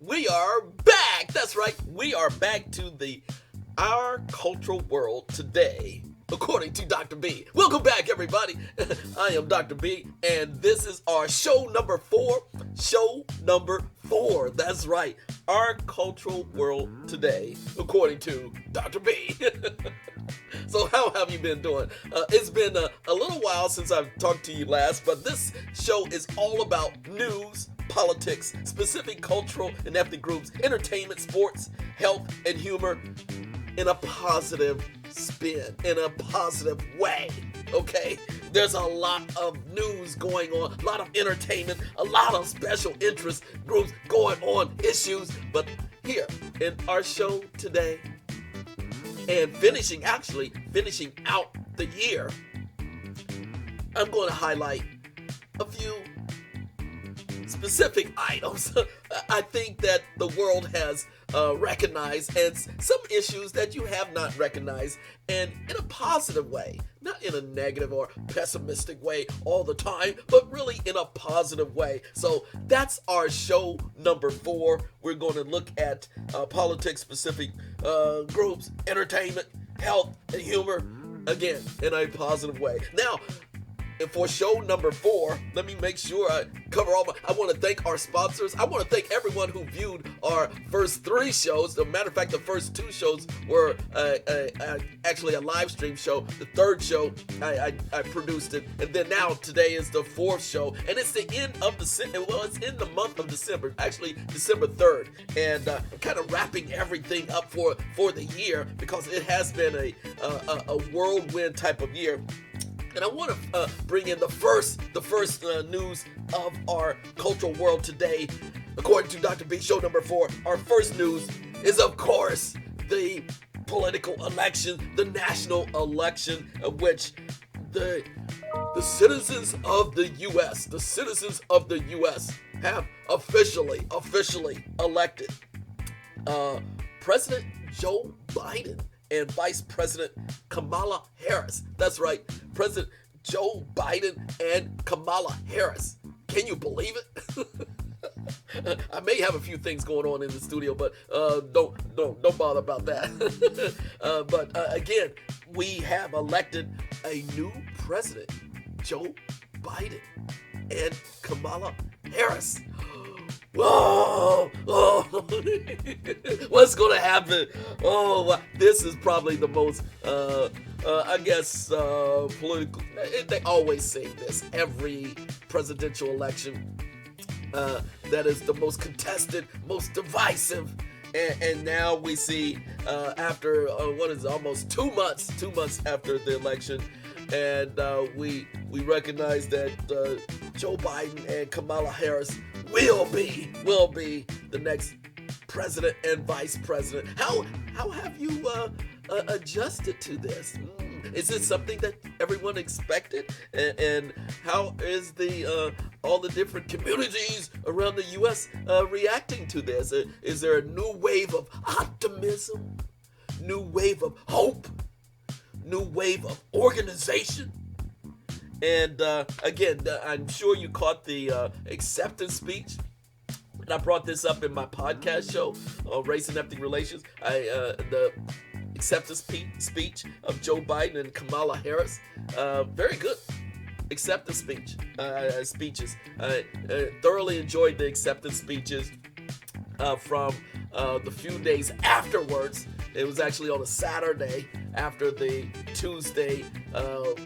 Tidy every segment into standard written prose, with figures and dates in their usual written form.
We are back. That's right. We are back to our cultural world today, according to Dr. B. Welcome back, everybody. I am Dr. B, and this is our show number 4. Show number 4. That's right. Our cultural world today, according to Dr. B. So how have you been doing? It's been a little while since I've talked to you last, but this show is all about news, politics, specific cultural and ethnic groups, entertainment, sports, health, and humor in a positive spin, in a positive way, okay? There's a lot of news going on, a lot of entertainment, a lot of special interest groups going on, issues, but here in our show today, and finishing out the year, I'm going to highlight a few specific items I think that the world has recognized, and some issues that you have not recognized, and in a positive way, not in a negative or pessimistic way all the time, but really in a positive way. So that's our show number 4. We're going to look at politics, specific groups, entertainment, health, and humor, again, in a positive way. Now, and for show number 4, let me make sure I cover I want to thank our sponsors. I want to thank everyone who viewed our first 3 shows. As a matter of fact, the first 2 shows were actually a live stream show. The 3rd show, I produced it. And then now, today is the 4th show. And it's the end of it's in the month of December. Actually, December 3rd. And I'm kind of wrapping everything up for the year, because it has been a whirlwind type of year. And I want to bring in the first news of our cultural world today, according to Dr. B, show number 4. Our first news is, of course, the political election, the national election, of which the citizens of the U.S. have officially elected President Joe Biden and Vice President Kamala Harris. That's right, President Joe Biden and Kamala Harris. Can you believe it? I may have a few things going on in the studio, but don't bother about that. But again, we have elected a new president, Joe Biden and Kamala Harris. Whoa! Oh, what's gonna happen? Oh, this is probably the most, I guess, political. They always say this every presidential election. That is the most contested, most divisive, and now we see after almost 2 months after the election, and we recognize that Joe Biden and Kamala Harris will be the next president and vice president. How have you adjusted to this? Is it something that everyone expected? And how is all the different communities around the U.S. Reacting to this? Is there a new wave of optimism, new wave of hope, new wave of organization? And again, I'm sure you caught the acceptance speech. And I brought this up in my podcast show, Race and Ethnic Relations. The acceptance speech of Joe Biden and Kamala Harris. Very good acceptance speeches. I thoroughly enjoyed the acceptance speeches from the few days afterwards. It was actually on a Saturday after the Tuesday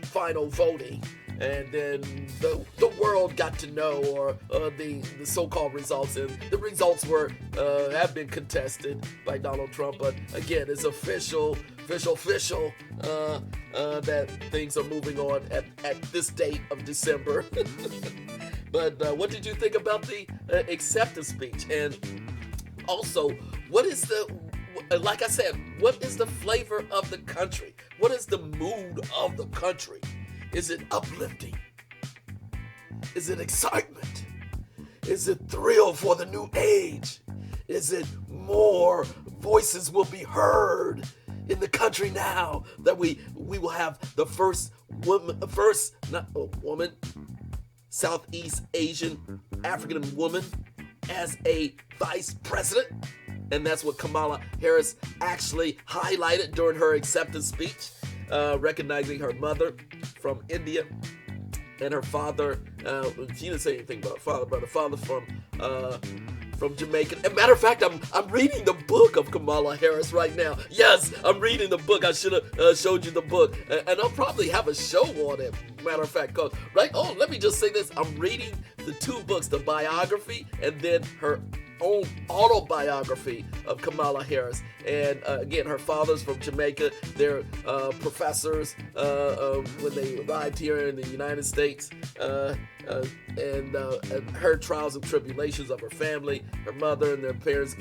final voting. And then the world got to know, or the so-called results, and the results have been contested by Donald Trump. But again, it's official that things are moving on at this date of December. But what did you think about the acceptance speech? And also, what is like I said, what is the flavor of the country? What is the mood of the country? Is it uplifting? Is it excitement? Is it thrill for the new age? Is it more voices will be heard in the country now that we will have the first Southeast Asian African woman as a vice president. And that's what Kamala Harris actually highlighted during her acceptance speech, recognizing her mother from India and her father. She didn't say anything about her father, but her father from Jamaica. As a matter of fact, I'm reading the book of Kamala Harris right now. Yes, I'm reading the book. I should have showed you the book, and I'll probably have a show on it. Matter of fact, cause right. Oh, let me just say this: I'm reading the two books, the biography, and then her own autobiography of Kamala Harris. And again, her father's from Jamaica. They're professors when they arrived here in the United States. And her trials and tribulations of her family, her mother and their parents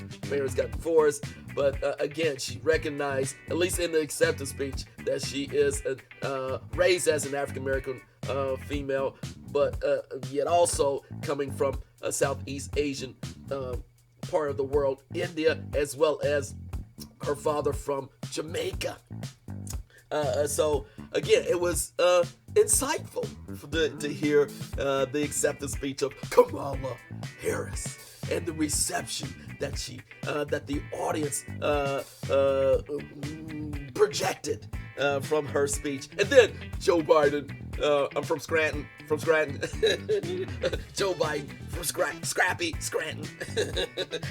got divorced. But again, she recognized, at least in the acceptance speech, that she is raised as an African American female, but yet also coming from a Southeast Asian part of the world, India, as well as her father from Jamaica. So again, it was insightful to hear the acceptance speech of Kamala Harris and the reception that that the audience projected from her speech. And then Joe Biden, I'm from Scranton. Joe Biden from Scrappy Scranton.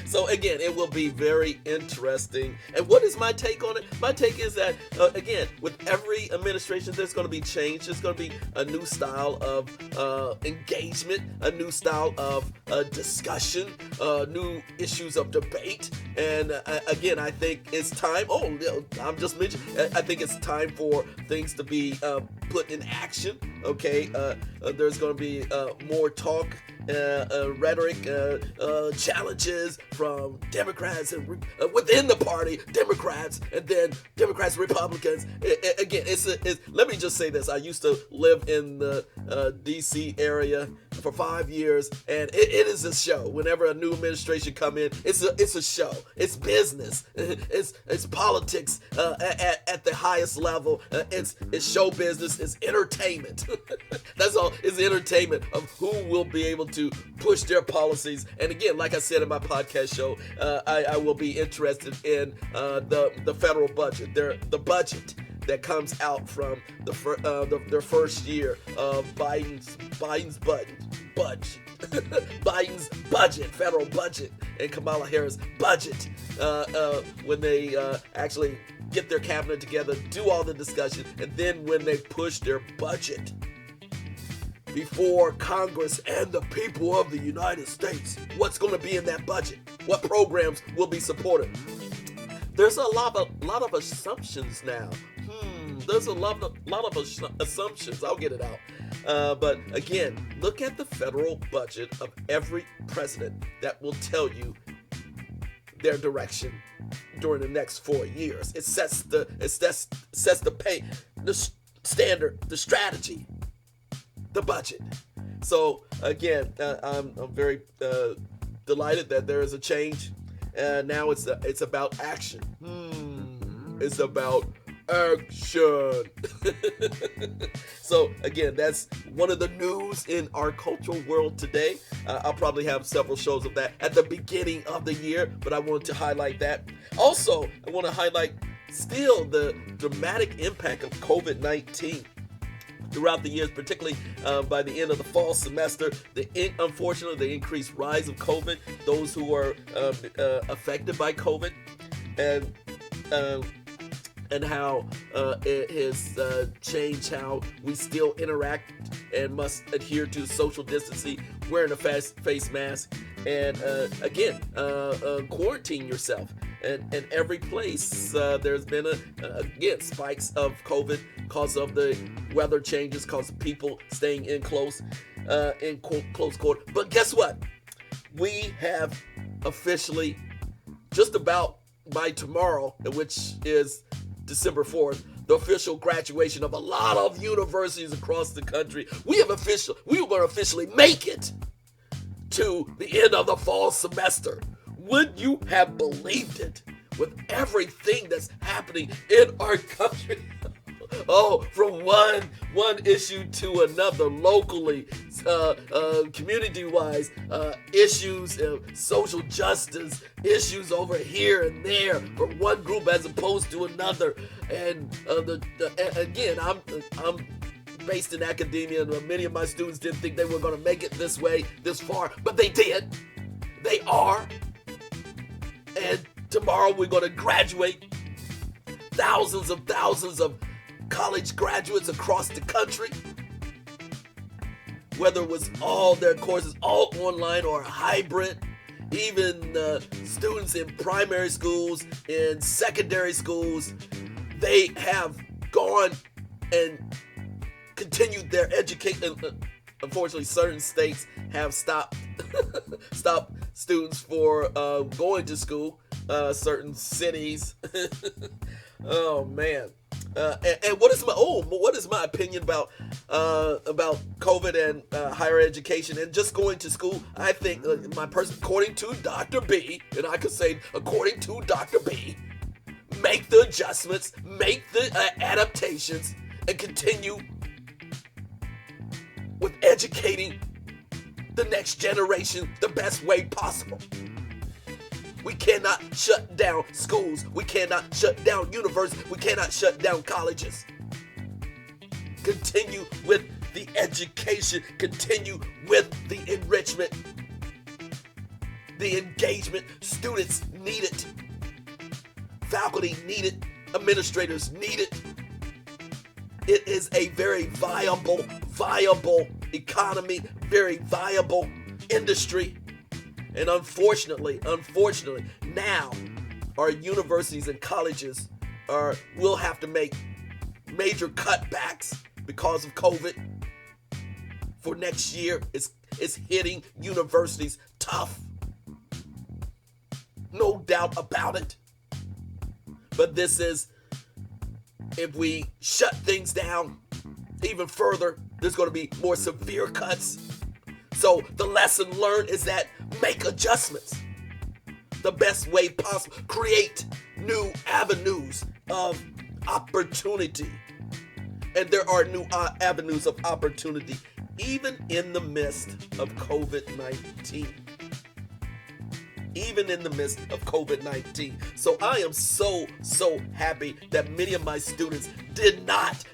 So again, it will be very interesting. And what is my take on it? My take is that, again, with every administration, there's going to be change. There's going to be a new style of engagement, a new style of discussion, new issues of debate. And again, I think it's time. I'm just mentioning, I think it's time for things to be put in action. Okay, there's going to be more talk, rhetoric, challenges from Democrats and within the party, Democrats, and then Democrats, Republicans. Again, let me just say this. I used to live in the D.C. area for 5 years, and it is a show. Whenever a new administration come in, it's a show. It's business. It's politics at the highest level. It's show business. It's entertainment. That's all. It's entertainment of who will be able to push their policies. And again, like I said in my podcast show, I will be interested in the federal budget. The budget that comes out from their first year of Biden's budget. Biden's budget, federal budget, and Kamala Harris' budget, when they actually get their cabinet together, do all the discussion, and then when they push their budget before Congress and the people of the United States, what's going to be in that budget? What programs will be supported? There's a lot of assumptions now. There's a lot of assumptions. I'll get it out. But again, look at the federal budget of every president. That will tell you their direction during the next 4 years. It sets the pay, the standard, the strategy, the budget. So again, I'm very delighted that there is a change. Now it's about action. It's about action. So again, that's one of the news in our cultural world today. I'll probably have several shows of that at the beginning of the year, but I wanted to highlight that. Also, I want to highlight still the dramatic impact of COVID-19 throughout the years, particularly by the end of the fall semester. Unfortunately, the increased rise of COVID, those who are affected by COVID, and how it has changed how we still interact and must adhere to social distancing, wearing a face mask, and again, quarantine yourself. And in every place, there's been again spikes of COVID because of the weather changes, because of people staying in close quarter. But guess what? We have officially, just about by tomorrow, which is December 4th, the official graduation of a lot of universities across the country. We are going to officially make it to the end of the fall semester. Would you have believed it? With everything that's happening in our country, Oh, from one issue to another, locally, community-wise, issues of social justice, issues over here and there, from one group as opposed to another. And again, I'm based in academia, and many of my students didn't think they were going to make it this way, this far, but they did. They are. And tomorrow we're going to graduate thousands of college graduates across the country, whether it was all their courses all online or hybrid. Even students in primary schools, in secondary schools, they have gone and continued their education. Unfortunately, certain states have stopped students for going to school. Certain cities. Oh man. And what is my opinion about COVID and higher education and just going to school? I think according to Dr. B, and I could say according to Dr. B, make the adjustments, make the adaptations, and continue with educating the next generation the best way possible. We cannot shut down schools. We cannot shut down universities. We cannot shut down colleges. Continue with the education. Continue with the enrichment. The engagement. Students need it. Faculty need it. Administrators need it. It is a very viable economy, very viable industry. And unfortunately, now our universities and colleges will have to make major cutbacks because of COVID. For next year, it's hitting universities tough. No doubt about it. But this is, if we shut things down even further, there's going to be more severe cuts. So the lesson learned is that make adjustments the best way possible. Create new avenues of opportunity. And there are new avenues of opportunity even in the midst of COVID-19. Even in the midst of COVID-19. So I am so happy that many of my students did not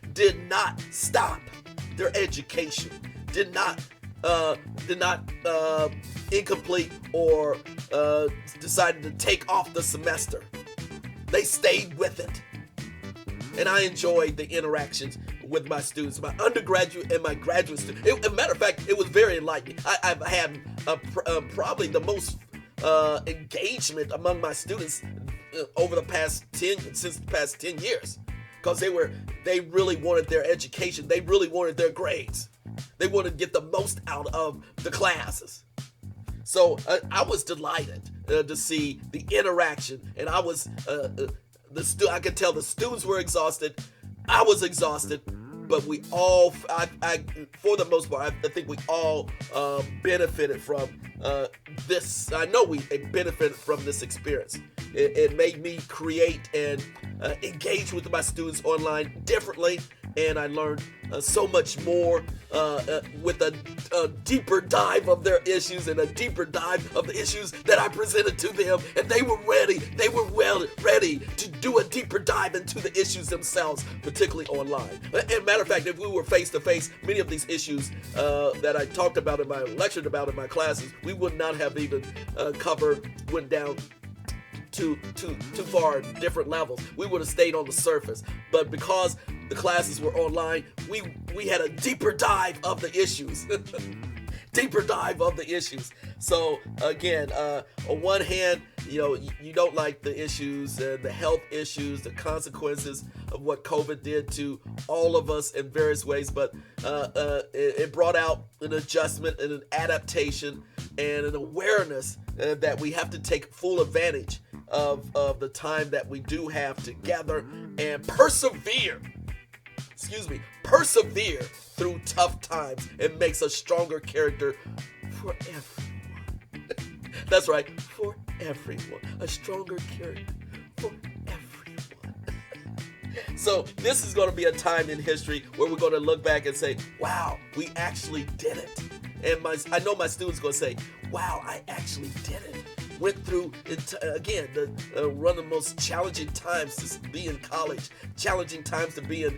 stop their education, did not incomplete or decided to take off the semester. They stayed with it. And I enjoyed the interactions with my students, my undergraduate and my graduate students. As a matter of fact, it was very enlightening. I've had probably the most engagement among my students over the past 10 years, because they really wanted their education. They really wanted their grades. They wanted to get the most out of the classes. So I was delighted to see the interaction, and I was I could tell the students were exhausted. I was exhausted, but we all, for the most part, I think we all benefited from this. I know we benefited from this experience. It made me create and engage with my students online differently, and I learned so much more with a deeper dive of their issues and a deeper dive of the issues that I presented to them, and they were ready. They were ready to do a deeper dive into the issues themselves, particularly online. And matter of fact, if we were face to face, many of these issues that I talked about lectured about in my classes, we would not have even went down too far different levels. We would have stayed on the surface. But because the classes were online, we had a deeper dive of the issues. Deeper dive of the issues. So again, on one hand, you don't like the issues and the health issues, the consequences of what COVID did to all of us in various ways, but it brought out an adjustment and an adaptation and an awareness that we have to take full advantage of the time that we do have together and persevere through tough times. It makes a stronger character for everyone. That's right, for everyone. A stronger character for everyone. So this is going to be a time in history where we're going to look back and say, wow, we actually did it. And I know my students going to say, wow, I actually did it. Went through, again, one of the most challenging times to be in college, challenging times to be in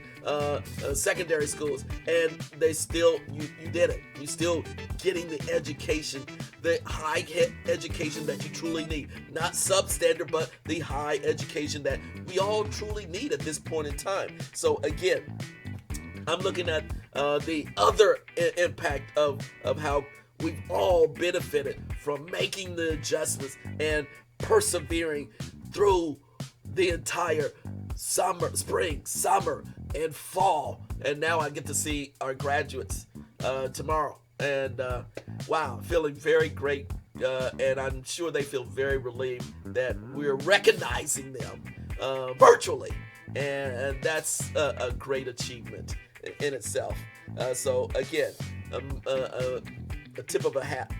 secondary schools, and you did it. You still getting the education, the high education that you truly need. Not substandard, but the high education that we all truly need at this point in time. So again, I'm looking at the other impact of how we've all benefited from making the adjustments and persevering through the entire spring, summer, and fall. And now I get to see our graduates tomorrow. And wow, feeling very great. And I'm sure they feel very relieved that we're recognizing them virtually. And that's a great achievement in itself. So again, a tip of a hat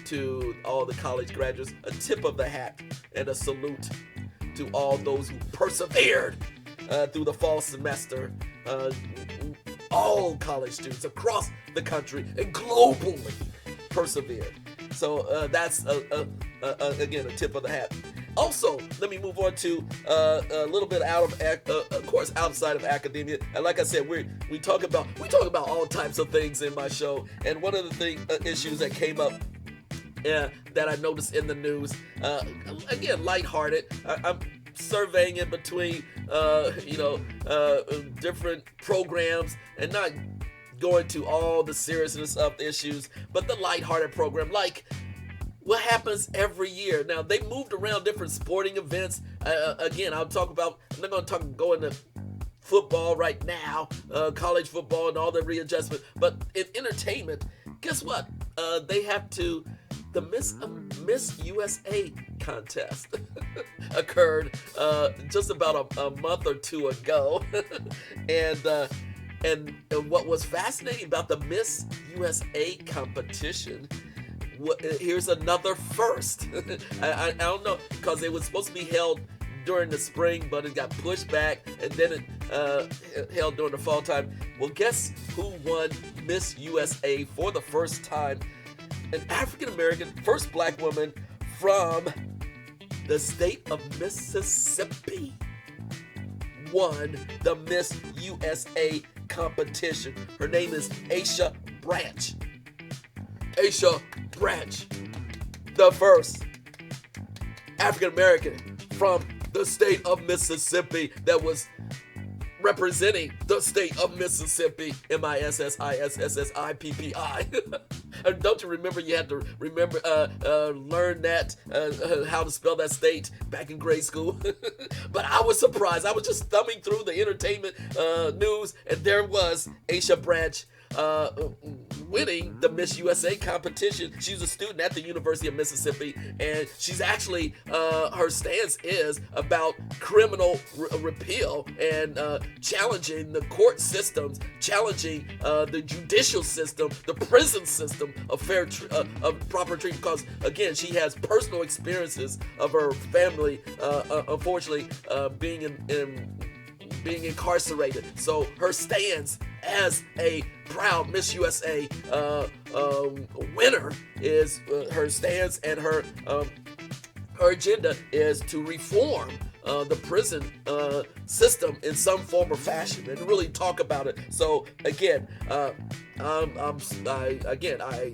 to all the college graduates, a tip of the hat and a salute to all those who persevered through the fall semester. All college students across the country and globally persevered. So that's again a tip of the hat. Also, let me move on to a little bit of course, outside of academia. And like I said, we talk about all types of things in my show. And one of the issues that came up that I noticed in the news, again, lighthearted. I'm surveying in between, different programs and not going to all the seriousness of the issues, but the lighthearted program, like what happens every year. Now, they moved around different sporting events. Again, I'm not going to go into football right now, college football and all the readjustment. But in entertainment, guess what? They have the Miss USA contest occurred just about a month or two ago. And what was fascinating about the Miss USA competition, here's another first. I don't know, because it was supposed to be held during the spring, but it got pushed back, and then it held during the fall time. Well, guess who won Miss USA for the first time? An African-American, first black woman from the state of Mississippi won the Miss USA competition. Her name is Aisha Branch. Aisha Branch, the first African-American from the state of Mississippi that was representing the state of Mississippi. Mississippi. And don't you remember you had to learn that, how to spell that state back in grade school? But I was surprised. I was just thumbing through the entertainment news, and there was Aisha Branch winning the Miss USA competition. She's a student at the University of Mississippi, and she's actually, her stance is about criminal repeal and challenging the court systems, challenging the judicial system, the prison system of proper treatment. Because again, she has personal experiences of her family, unfortunately, being incarcerated. So her stance as a proud Miss USA winner is her stance, and her agenda is to reform the prison system in some form or fashion, and really talk about it. So again, I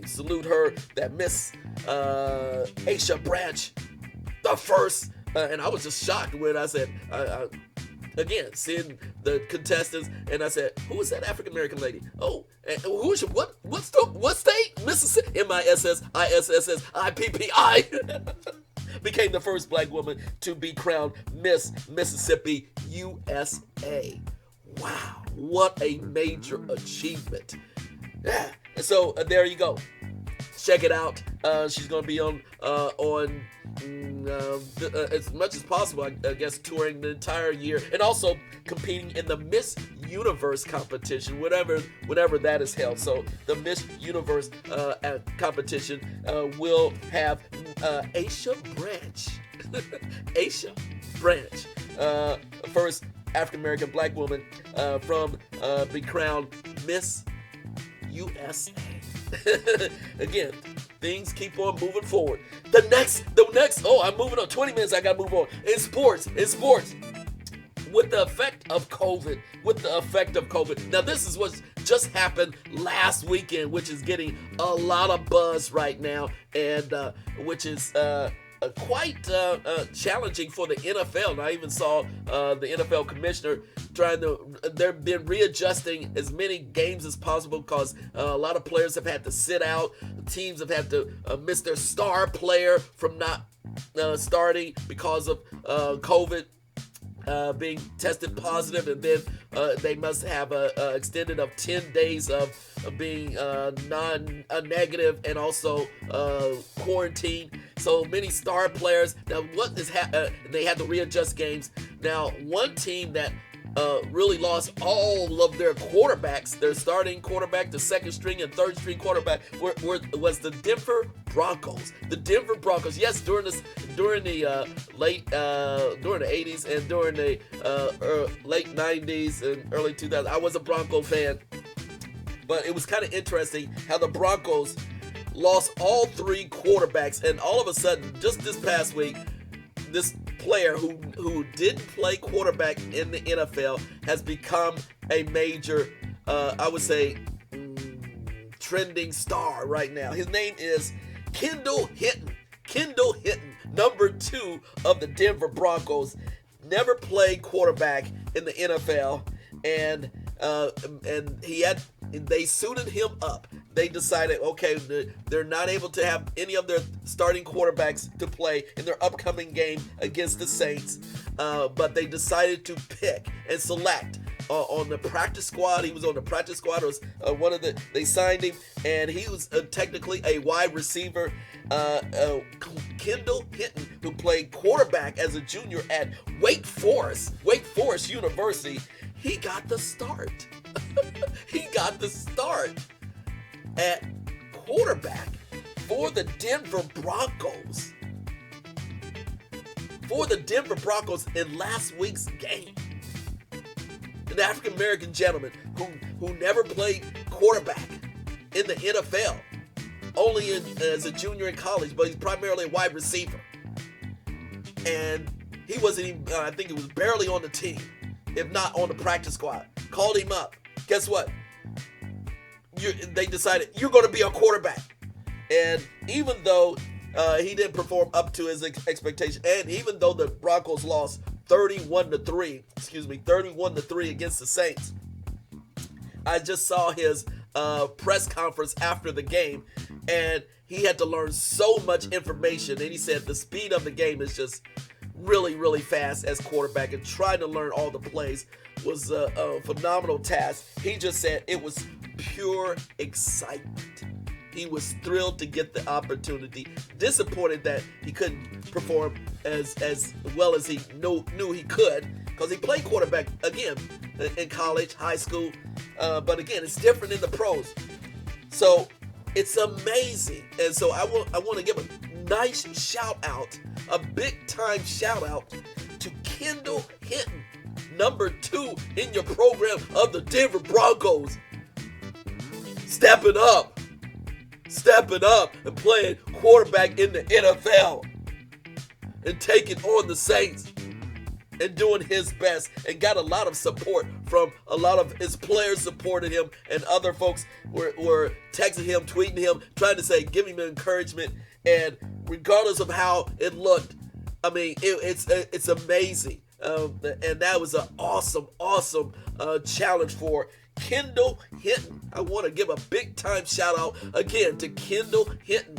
salute her, that Miss Aisha Branch, the first, and I was just shocked when I said, again, seeing the contestants, and I said, who is that African American lady? Oh, and what state? Mississippi. Mississippi. Became the first black woman to be crowned Miss Mississippi USA. Wow, what a major achievement. Yeah. And so there you go. Check it out. She's going to be on as much as possible, I guess, touring the entire year, and also competing in the Miss Universe competition, whenever that is held. So the Miss Universe competition will have Aisha Branch, Aisha Branch, first African-American black woman from be crowned Miss USA. Again, things keep on moving forward. The next, I'm moving on. 20 minutes, I gotta move on. In sports. With the effect of COVID. Now, this is what just happened last weekend, which is getting a lot of buzz right now, and which is quite challenging for the NFL. And I even saw the NFL commissioner they've been readjusting as many games as possible because a lot of players have had to sit out. Teams have had to miss their star player from not starting because of COVID. Being tested positive, and then they must have a extended of 10 days of being negative, and also quarantine. So many star players. Now, what is they had to readjust games. Now, one team that really lost all of their quarterbacks, their starting quarterback, the second string and third string quarterback, was the Denver Broncos. The Denver Broncos. Yes, during the 80s and during the late 90s and early 2000s, I was a Bronco fan. But it was kind of interesting how the Broncos lost all three quarterbacks, and all of a sudden, just this past week, this player who didn't play quarterback in the NFL has become a major, I would say, trending star right now. His name is Kendall Hinton. Kendall Hinton, number 2 of the Denver Broncos, never played quarterback in the NFL, and they suited him up. They decided, okay, they're not able to have any of their starting quarterbacks to play in their upcoming game against the Saints, but they decided to pick and select on the practice squad. He was on the practice squad. It was they signed him, and he was technically a wide receiver. Kendall Hinton, who played quarterback as a junior at Wake Forest University, he got the start. He got the start at quarterback for the Denver Broncos. In last week's game. An African-American gentleman who never played quarterback in the NFL, only as a junior in college, but he's primarily a wide receiver. And he wasn't even, I think it was barely on the team, if not on the practice squad. Called him up. Guess what? They decided, you're going to be a quarterback. And even though he didn't perform up to his expectation, and even though the Broncos lost 31-3 against the Saints, I just saw his press conference after the game, and he had to learn so much information. And he said the speed of the game is just really, really fast as quarterback, and trying to learn all the plays was a phenomenal task. He just said it was pure excitement. He was thrilled to get the opportunity. Disappointed that he couldn't perform as well as he knew he could, because he played quarterback again in college, high school. But again, it's different in the pros. So it's amazing. And so I want to give a nice shout out, a big time shout out to Kendall Hinton, number 2 in your program of the Denver Broncos. Stepping up and playing quarterback in the NFL and taking on the Saints and doing his best, and got a lot of support from a lot of his players supported him, and other folks were texting him, tweeting him, trying to say, give him encouragement. And regardless of how it looked, I mean, it's amazing. And that was an awesome challenge for Kendall Hinton. I want to give a big time shout out again to Kendall Hinton.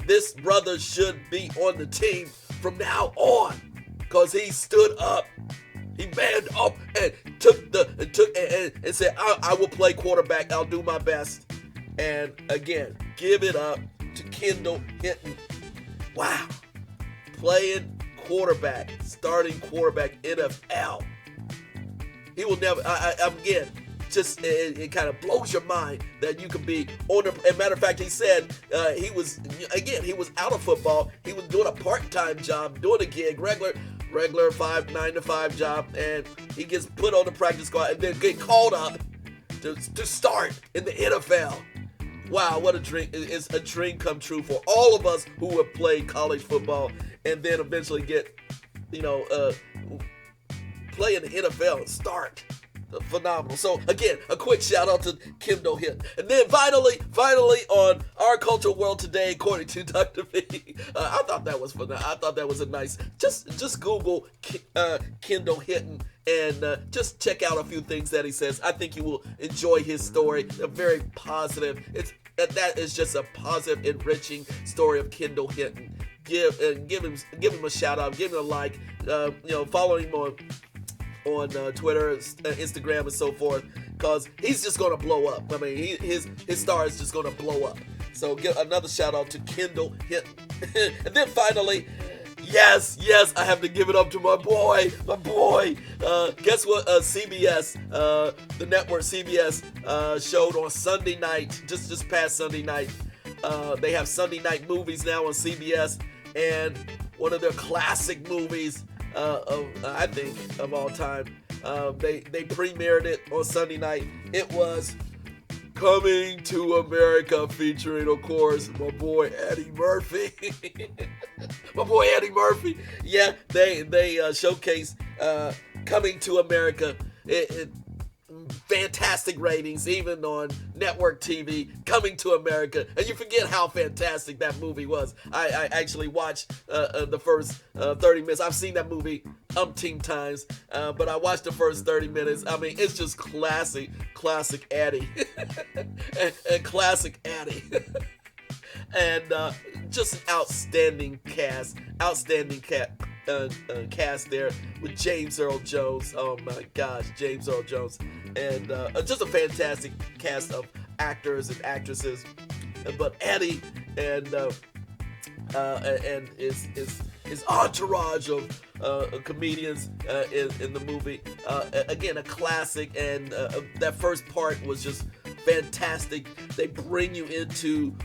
This brother should be on the team from now on, because he stood up. He manned up and and said, I will play quarterback. I'll do my best. And again, give it up to Kendall Hinton. Wow. Playing quarterback, starting quarterback, NFL. He will never, again, just it kind of blows your mind that you could be on the. As a matter of fact, he said he was out of football. He was doing a part-time job, doing a gig, regular regular 9 to 5 job, and he gets put on the practice squad and then get called up to start in the NFL. Wow, what a dream. It's a dream come true for all of us who have played college football and then eventually get, play in the NFL and start. Phenomenal. So again, a quick shout out to Kendall Hinton. And then finally on Our Cultural World Today, according to Dr. B, I thought that was fun. I thought that was a nice, just Google Kendall Hinton and just check out a few things that he says. I think you will enjoy his story. A very positive. That is just a positive, enriching story of Kendall Hinton. Give him a shout out, give him a like, follow him on Twitter, Instagram, and so forth, because he's just gonna blow up. I mean, his star is just gonna blow up. So give another shout out to Kendall Hinton. And then finally, yes, I have to give it up to my boy. Guess what? CBS, the network CBS, showed on Sunday night, just past Sunday night. They have Sunday night movies now on CBS, and one of their classic movies. I think of all time. They premiered it on Sunday night. It was Coming to America, featuring, of course, my boy Eddie Murphy. My boy Eddie Murphy. Yeah, they showcased Coming to America. It fantastic ratings, even on network TV, Coming to America. And you forget how fantastic that movie was. I actually watched the first 30 minutes. I've seen that movie umpteen times, but I watched the first 30 minutes. I mean, it's just classic Eddie. and classic Eddie. And just an outstanding cast there with James Earl Jones. Oh my gosh, James Earl Jones. And just a fantastic cast of actors and actresses. But Eddie and his entourage of comedians in the movie. Again, a classic, and that first part was just fantastic. They bring you into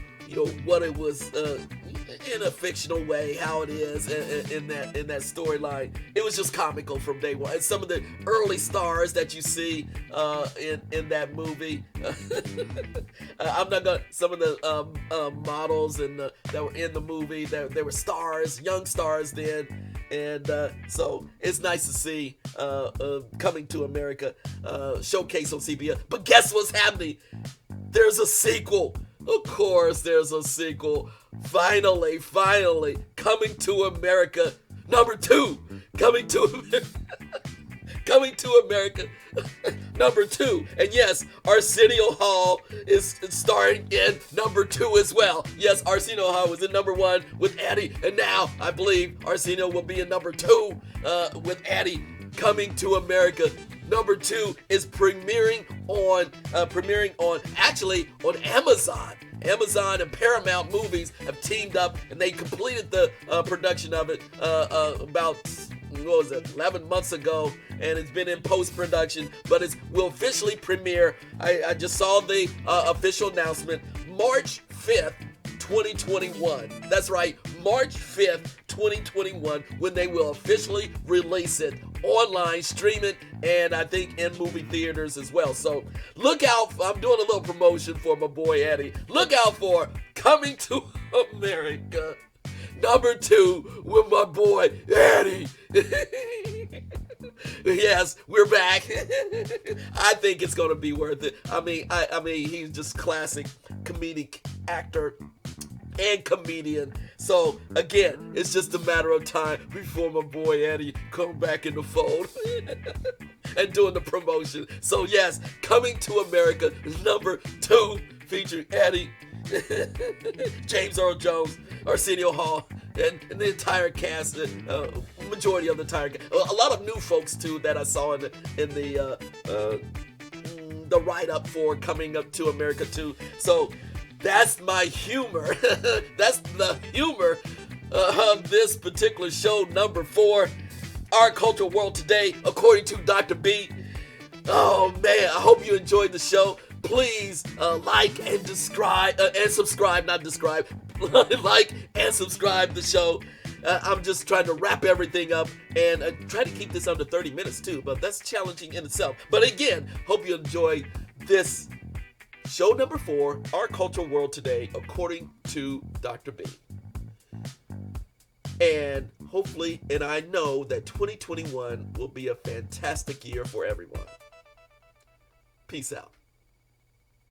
what it was in a fictional way, how it is in that storyline. It was just comical from day one. And some of the early stars that you see in that movie. I'm not gonna. Some of the models and that were in the movie, they were stars, young stars then. And so it's nice to see Coming to America showcase on CBS. But guess what's happening? There's a sequel. Of course, there's a sequel. Finally, Coming to America #2. Coming to America #2. And yes, Arsenio Hall is starring in #2 as well. Yes, Arsenio Hall was in #1 with Eddie, and now I believe Arsenio will be in #2 with Eddie. Coming to America #2 is premiering on Amazon. Amazon and Paramount Movies have teamed up, and they completed the production of it about 11 months ago, and it's been in post-production, but will officially premiere. I just saw the official announcement, March 5th, 2021. That's right, March 5th, 2021, when they will officially release it online, stream it, and I think in movie theaters as well. So look out. I'm doing a little promotion for my boy Eddie. Look out for Coming to America #2 with my boy Eddie. Yes, we're back. I think it's gonna be worth it. I mean, he's just classic comedic actor and comedian. So again, it's just a matter of time before my boy Eddie come back in the fold and doing the promotion. So yes, Coming to America #2, featuring Eddie, James Earl Jones, Arsenio Hall, and the entire cast. Majority of the entire cast. A lot of new folks too that I saw in the write-up for Coming Up to America 2. So that's my humor. That's the humor of this particular show, #4, Our Cultural World Today, according to Dr. B. Oh man, I hope you enjoyed the show. Please like and subscribe, like and subscribe the show. I'm just trying to wrap everything up and try to keep this under 30 minutes too, but that's challenging in itself. But again, hope you enjoy this show number 4, Our Cultural World Today, according to Dr. B. And hopefully, and I know that 2021 will be a fantastic year for everyone. Peace out.